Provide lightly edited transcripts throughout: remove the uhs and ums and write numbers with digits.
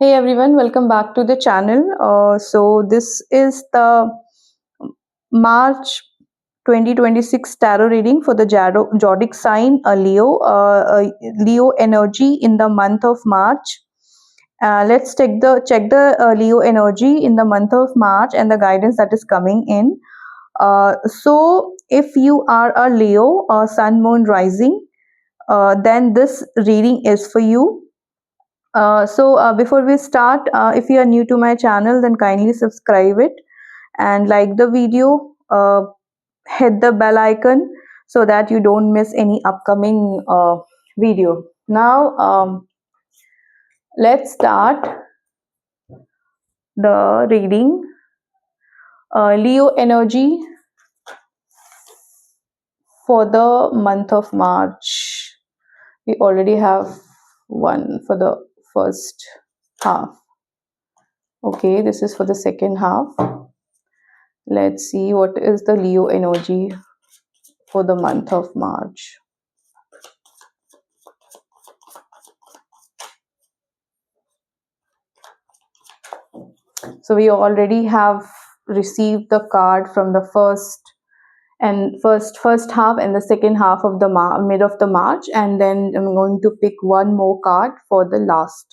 Hey everyone, welcome back to the channel. So this is the March 2026 tarot reading for the zodiac sign Leo, Leo energy in the month of March. Let's check the Leo energy in the month of March and the guidance that is coming in. So if you are a Leo, Sun, Moon, Rising, then this reading is for you. Before we start, if you are new to my channel, then kindly subscribe it and like the video. Hit the bell icon so that you don't miss any upcoming video. Now, let's start the reading. Leo energy for the month of March. We already have one for the first half. Okay, this is for the second half. Let's see what is the Leo energy for the month of March. So we already have received the card from the first half and the second half of the mid of the March, and then I'm going to pick one more card for the last.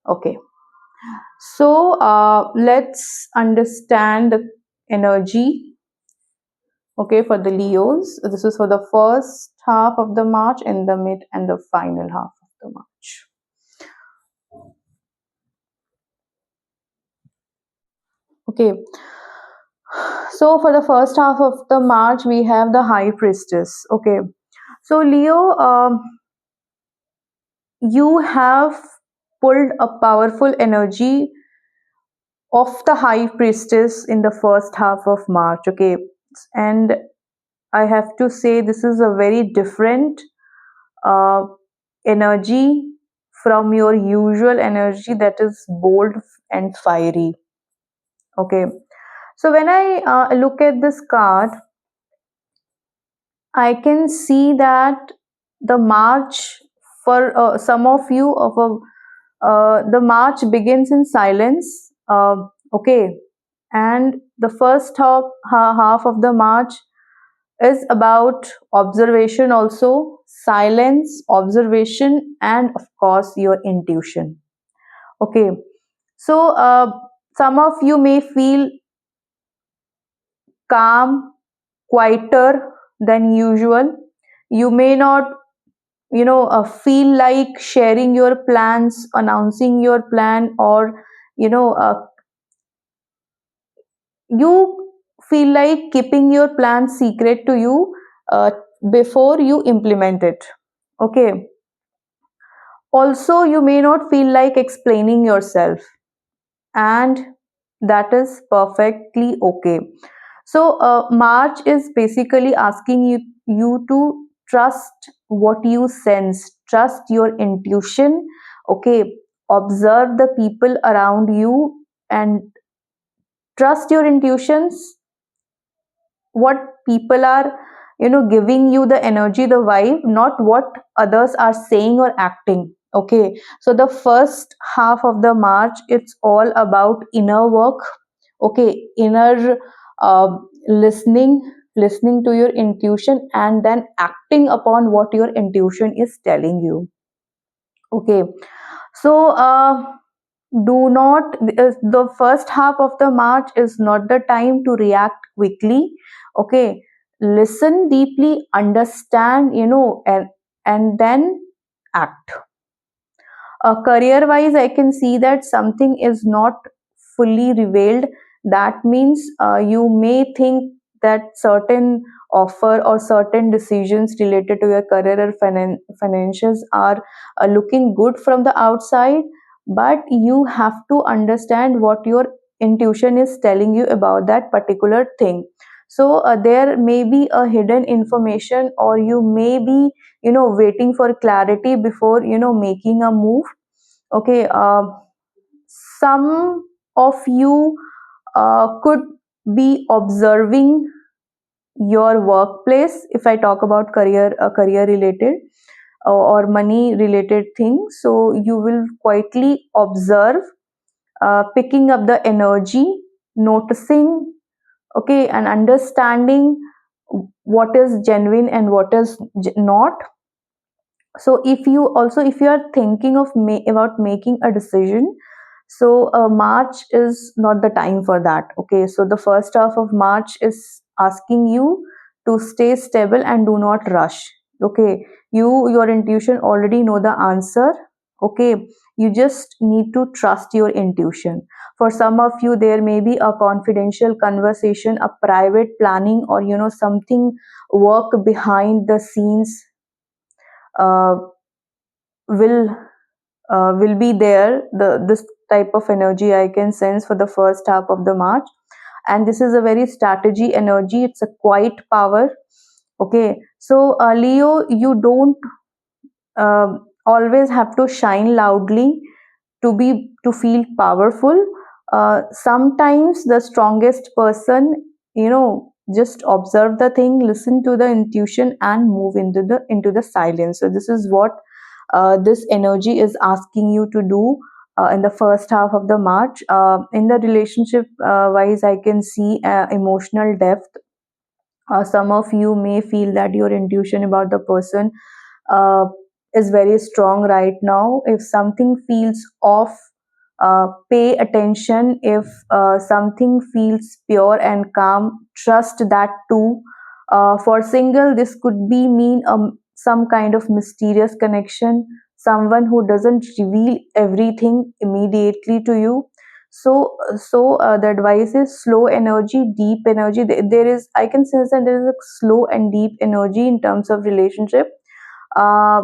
Okay. So let's understand the energy. Okay, for the Leos, this is for the first half of the March and the mid and the final half of the March. Okay, so for the first half of the March, we have the High Priestess. Okay, so Leo, you have pulled a powerful energy of the High Priestess in the first half of March. Okay, and I have to say this is a very different uh, energy from your usual energy that is bold and fiery. Okay, so when I look at this card, I can see that the March for some of you the March begins in silence. Okay, and the first half of the March is about observation, also silence, observation, and of course your intuition. Okay, so some of you may feel calm, quieter than usual. You may not feel like sharing your plans, announcing your plan, or you know uh, you feel like keeping your plan secret to you before you implement it. Okay, also you may not feel like explaining yourself, and that is perfectly okay. So March is basically asking you to trust what you sense, trust your intuition. Okay, observe the people around you and trust your intuitions. What people are giving you the energy, the vibe, not what others are saying or acting. Okay, so the first half of the March, it's all about inner work. Okay, inner listening, listening to your intuition and then acting upon what your intuition is telling you. Okay, so do not the first half of the March is not the time to react quickly. Okay, listen deeply, understand, and then act. Career wise, I can see that something is not fully revealed. That means you may think that certain offer or certain decisions related to your career or financials are looking good from the outside, but you have to understand what your intuition is telling you about that particular thing. So there may be a hidden information, or you may be waiting for clarity before making a move. Okay, some of you could be observing your workplace. If I talk about career related, or money related things. So you will quietly observe, picking up the energy, noticing, okay, and understanding what is genuine and what is not. So if you are thinking of about making a decision, so March is not the time for that. Okay, so the first half of March is asking you to stay stable and do not rush. Okay, your intuition already know the answer. Okay, you just need to trust your intuition. For some of you, there may be a confidential conversation, a private planning, or something work behind the scenes uh, will will be there. This type of energy I can sense for the first half of the March, and this is a very strategy energy. It's a quiet power. Okay, so Leo, you don't always have to shine loudly to feel powerful. Sometimes the strongest person, just observe the thing, listen to the intuition, and move into the silence. So this is what this energy is asking you to do in the first half of the March. In the relationship wise, I can see emotional depth. Some of you may feel that your intuition about the person uh, is very strong right now. If something feels off, pay attention. If something feels pure and calm, trust that too. For single, this could be mean some kind of mysterious connection, someone who doesn't reveal everything immediately to you. So the advice is slow energy, deep energy. There is, I can sense that there is a slow and deep energy in terms of relationship. uh,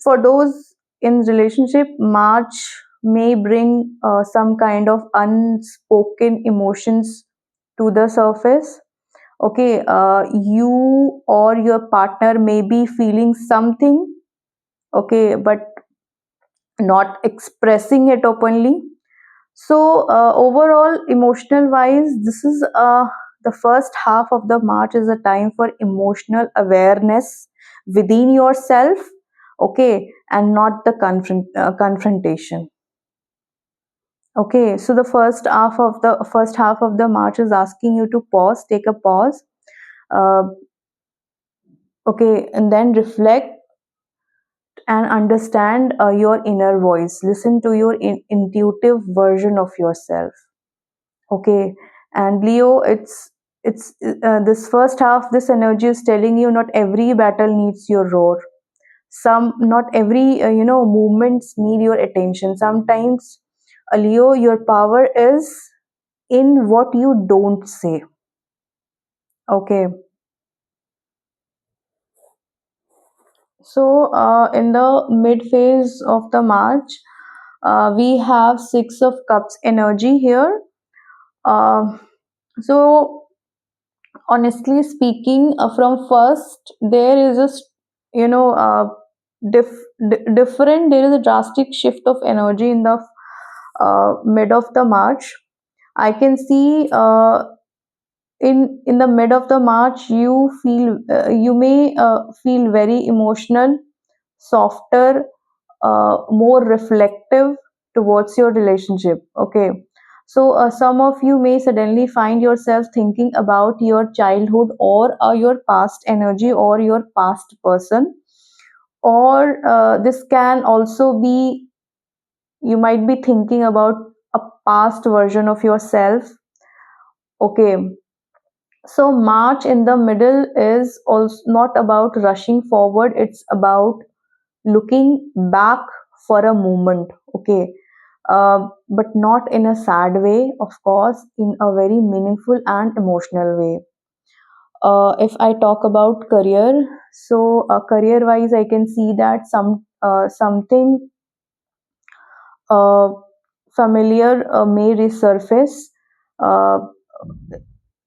for those in relationship, March may bring some kind of unspoken emotions to the surface. Okay, you or your partner may be feeling something, okay, but not expressing it openly. So overall, emotional wise, this is the first half of the March is a time for emotional awareness within yourself, okay, and not the confrontation. Okay, so the first half of the March is asking you to pause, take a pause, uh, okay, and then reflect and understand your inner voice. Listen to your intuitive version of yourself. Okay, and Leo, it's this first half. This energy is telling you not every battle needs your roar. Not every movements need your attention. Sometimes, Leo, your power is in what you don't say. Okay, so in the mid phase of the March, we have Six of Cups energy here. Uh, so honestly speaking, from first there is you know uh, different, there is a drastic shift of energy in the mid of the March. I can see in the mid of the March you may feel very emotional, softer, more reflective towards your relationship. Okay, so some of you may suddenly find yourself thinking about your childhood or your past energy or your past person, or this can also be, you might be thinking about a past version of yourself. Okay, so March in the middle is also not about rushing forward, it's about looking back for a moment. Okay, but not in a sad way, of course, in a very meaningful and emotional way. If I talk about career, so career wise, I can see that something uh, familiar may resurface. Uh,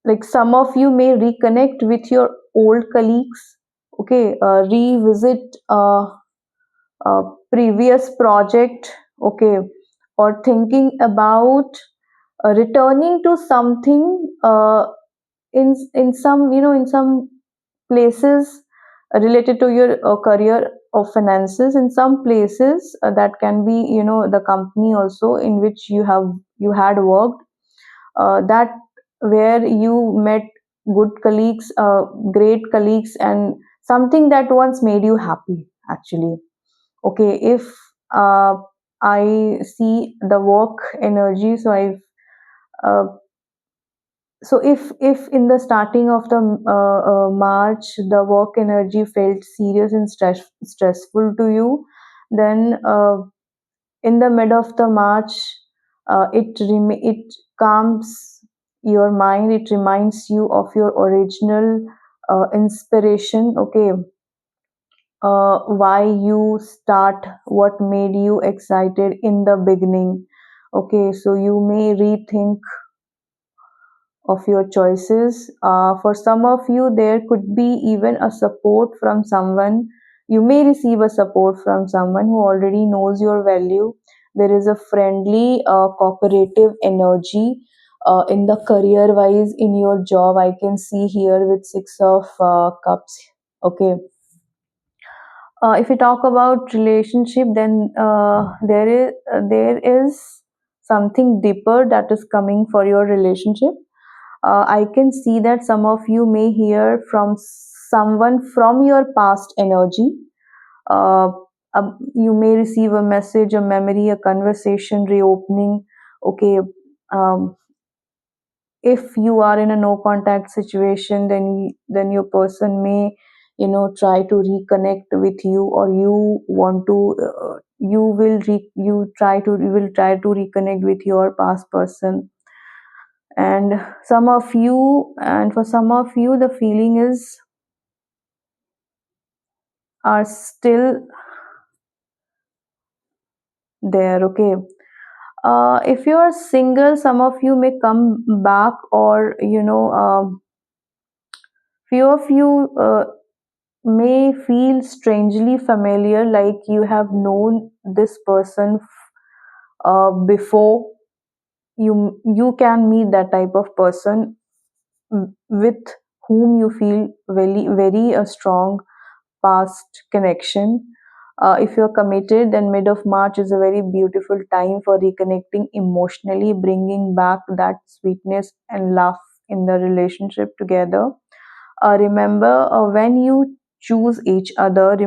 like some of you may reconnect with your old colleagues. Okay, revisit a previous project. Okay, or thinking about returning to something in some in some places related to your career. of finances. In some places, that can be, the company also in which you had worked, that where you met good colleagues, great colleagues, and something that once made you happy actually. Okay, if uh, I see the work energy, uh, if in the starting of the March the work energy felt serious and stressful to you, then in the mid of the March, it calms your mind. It reminds you of your original inspiration. Okay, why you start, what made you excited in the beginning. Okay, so you may rethink of your choices. For some of you, there could be even a support from someone. You may receive a support from someone who already knows your value. There is a friendly, cooperative energy in the career wise in your job. I can see here with Six of Cups. Okay. If we talk about relationship, then there is something deeper that is coming for your relationship. I can see that some of you may hear from someone from your past energy. Uh, you may receive a message, a memory, a conversation reopening. Okay, um, if you are in a no contact situation, then your person may, try to reconnect with you, or you want to, you will try to reconnect with your past person. And for some of you the feeling is are still there. Okay, if you are single, some of you may come back, or few of you may feel strangely familiar, like you have known this person before. You can meet that type of person with whom you feel very a strong past connection. If you're committed, then mid of March is a very beautiful time for reconnecting emotionally, bringing back that sweetness and laugh in the relationship together. Remember, when you choose each other,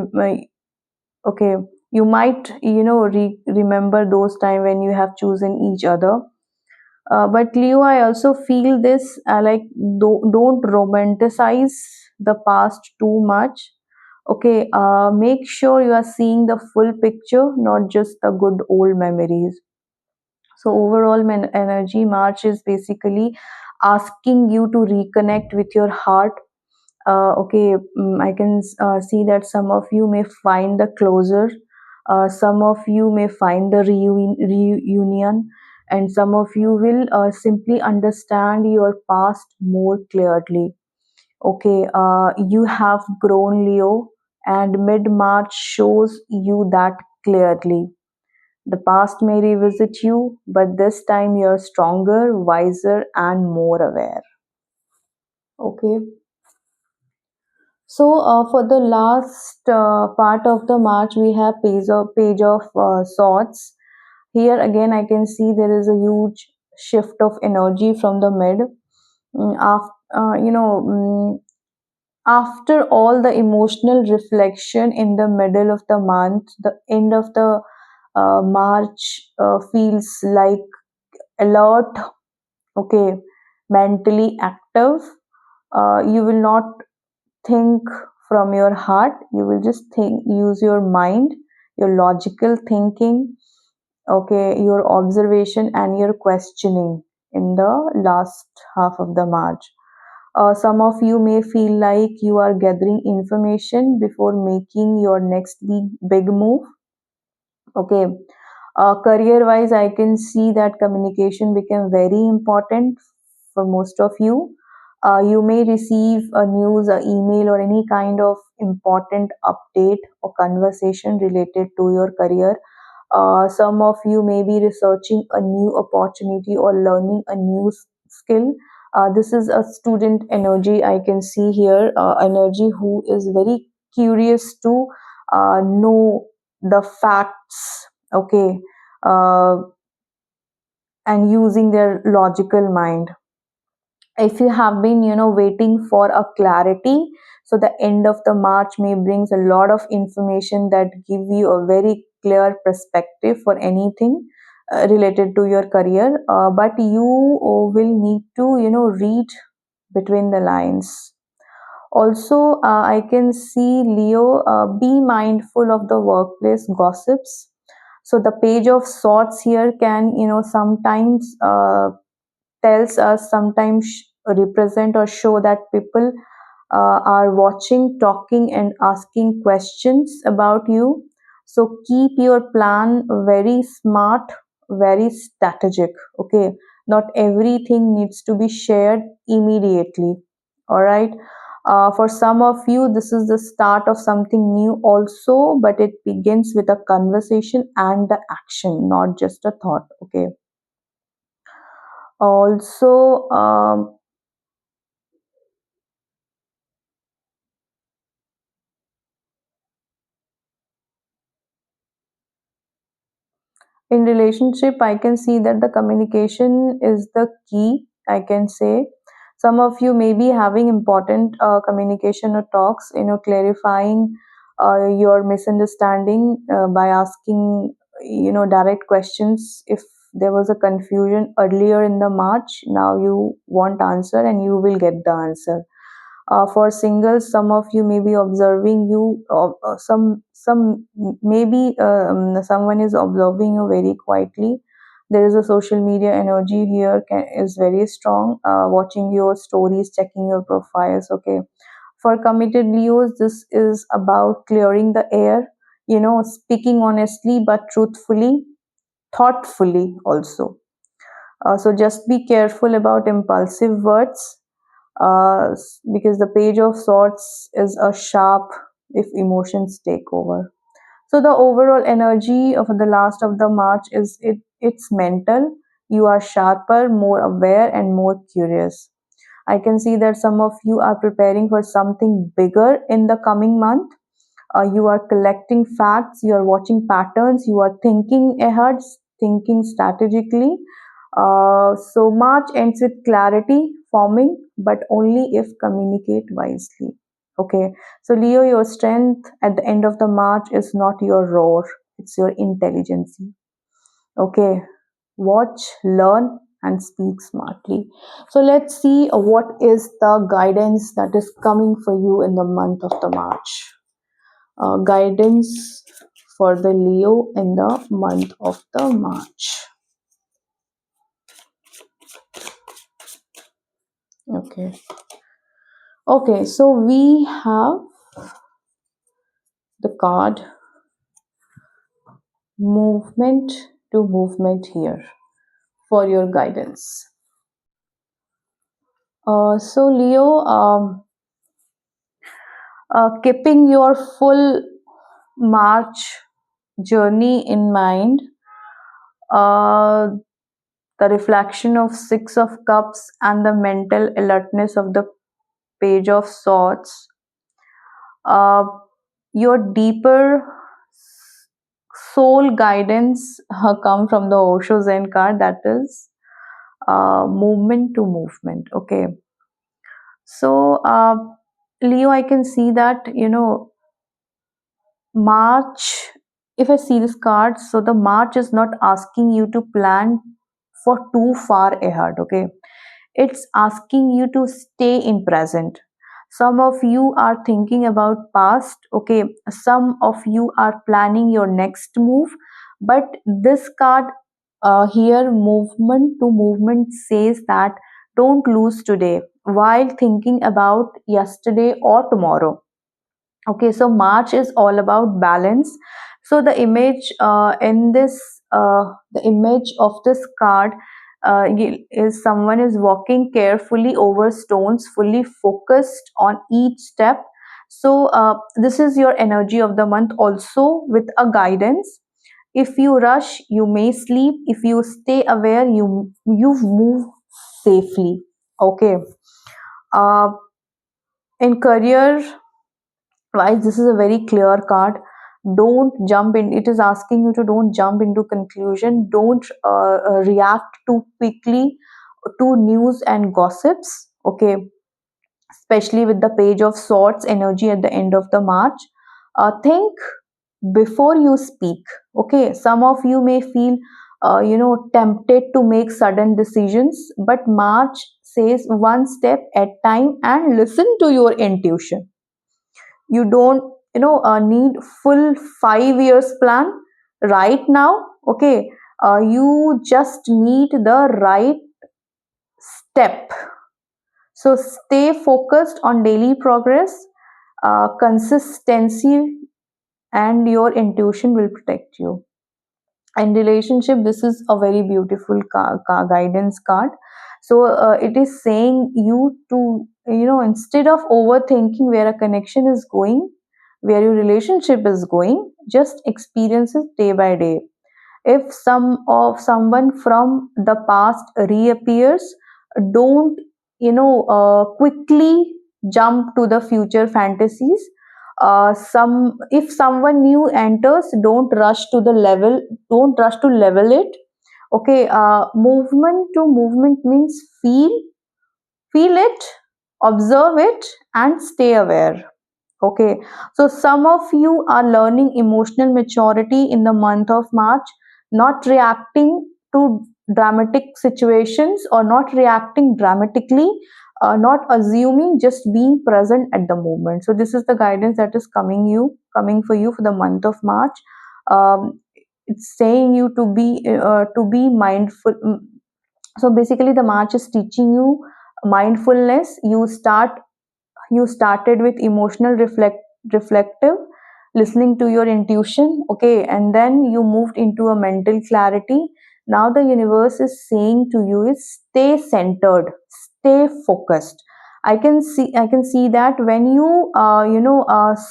okay, you might, remember those time when you have chosen each other. But Leo, I also feel this, like, don't romanticize the past too much. Okay, make sure you are seeing the full picture, not just the good old memories. So overall, energy March is basically asking you to reconnect with your heart. Okay, I can see that some of you may find the closure, some of you may find the reunion, and some of you will simply understand your past more clearly. Okay, you have grown, Leo, and mid March shows you that clearly. The past may revisit you, but this time you're stronger, wiser, and more aware. Okay. So, for the last part of the March, we have page of swords. Here again, I can see there is a huge shift of energy from the mid. After, after all the emotional reflection in the middle of the month, the end of the March feels like alert. Okay, mentally active. You will not think from your heart, you will just think, use your mind, your logical thinking. Okay, your observation and your questioning in the last half of the March. Some of you may feel like you are gathering information before making your next big move. Okay, career wise, I can see that communication became very important for most of you. You may receive a news, a email, or any kind of important update or conversation related to your career. Some of you may be researching a new opportunity or learning a new skill. This is a student energy I can see here, energy who is very curious to know the facts, okay, uh, and using their logical mind. If you have been waiting for a clarity, so the end of the March may brings a lot of information that give you a very clear perspective for anything related to your career, but you will need to read between the lines. Also, I can see Leo, be mindful of the workplace gossips. So the Page of Swords here can sometimes tells us, sometimes represent or show that people are watching, talking, and asking questions about you. So keep your plan very smart, very strategic. Okay, not everything needs to be shared immediately. All right. For some of you, this is the start of something new, also, but it begins with a conversation and the action, not just a thought. Okay. Also, in relationship, I can see that the communication is the key, I can say. Some of you may be having important communication or talks, clarifying your misunderstanding by asking direct questions. If there was a confusion earlier in the March, now you want answer and you will get the answer. For singles, some of you may be observing you, some maybe someone is observing you very quietly. There is a social media energy here, is very strong, watching your stories, checking your profiles. Okay, for committed Leos, this is about clearing the air, speaking honestly but truthfully, thoughtfully also. So just be careful about impulsive words, because the Page of Swords is a sharp if emotions take over. So the overall energy of the last of the March is it's mental. You are sharper, more aware, and more curious. I can see that some of you are preparing for something bigger in the coming month. You are collecting facts, you are watching patterns, you are thinking ahead, thinking strategically. So March ends with clarity forming, but only if communicate wisely. Okay, so Leo, your strength at the end of the March is not your roar, it's your intelligence. Okay, watch, learn, and speak smartly. So let's see what is the guidance that is coming for you in the month of the March. Guidance for the Leo in the month of the March. Okay. Okay, so we have the card movement to movement here for your guidance. So Leo, keeping your full March journey in mind, uh, the reflection of Six of Cups and the mental alertness of the Page of Swords, uh, your deeper soul guidance come from the Osho Zen card, that is movement to movement. Okay, so Leo, I can see that March, if I see this card, so the March is not asking you to plan for too far ahead. Okay, it's asking you to stay in present. Some of you are thinking about past. Okay, some of you are planning your next move, but this card here, movement to movement, says that don't lose today while thinking about yesterday or tomorrow. Okay, so March is all about balance. So the image in this the image of this card is someone is walking carefully over stones, fully focused on each step. So this is your energy of the month, also with a guidance. If you rush, you may sleep. If you stay aware, you move safely. Okay, uh, in career wise, this is a very clear card. Don't jump in. It is asking you to don't jump into conclusion. Don't react too quickly to news and gossips. Okay, especially with the page of swords energy at the end of the March. Think before you speak. Okay, some of you may feel tempted to make sudden decisions, but March says one step at time and listen to your intuition. You don't need full 5 years plan right now. Okay, you just need the right step. So stay focused on daily progress, consistency, and your intuition will protect you. And relationship, this is a very beautiful guidance card. So it is saying you to, instead of overthinking where a connection is going, where your relationship is going, just experience it day by day. If someone from the past reappears, don't quickly jump to the future fantasies. Some If someone new enters, don't rush to level it. Okay, movement to movement means feel it, observe it, and stay aware. Okay, so some of you are learning emotional maturity in the month of March, not reacting to dramatic situations or not reacting dramatically, not assuming, just being present at the moment. So this is the guidance that is coming for you for the month of March. It's saying you to be mindful. So basically, the March is teaching you mindfulness. You started with emotional reflective, listening to your intuition. Okay, and then you moved into a mental clarity. Now the universe is saying to you is stay centered, stay focused. I can see that when you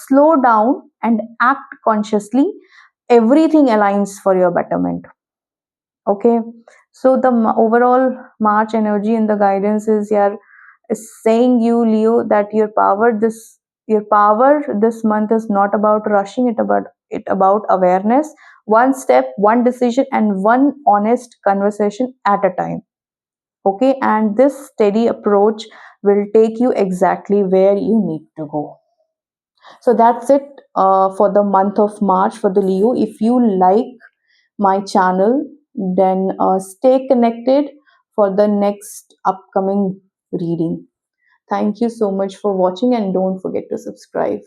slow down and act consciously, everything aligns for your betterment. Okay, so the overall March energy and the guidance is saying you, Leo, that your power this month is not about rushing it about awareness, one step, one decision, and one honest conversation at a time. Okay, and this steady approach will take you exactly where you need to go. So that's it for the month of March for the Leo. If you like my channel, then stay connected for the next upcoming reading. Thank you so much for watching, and don't forget to subscribe.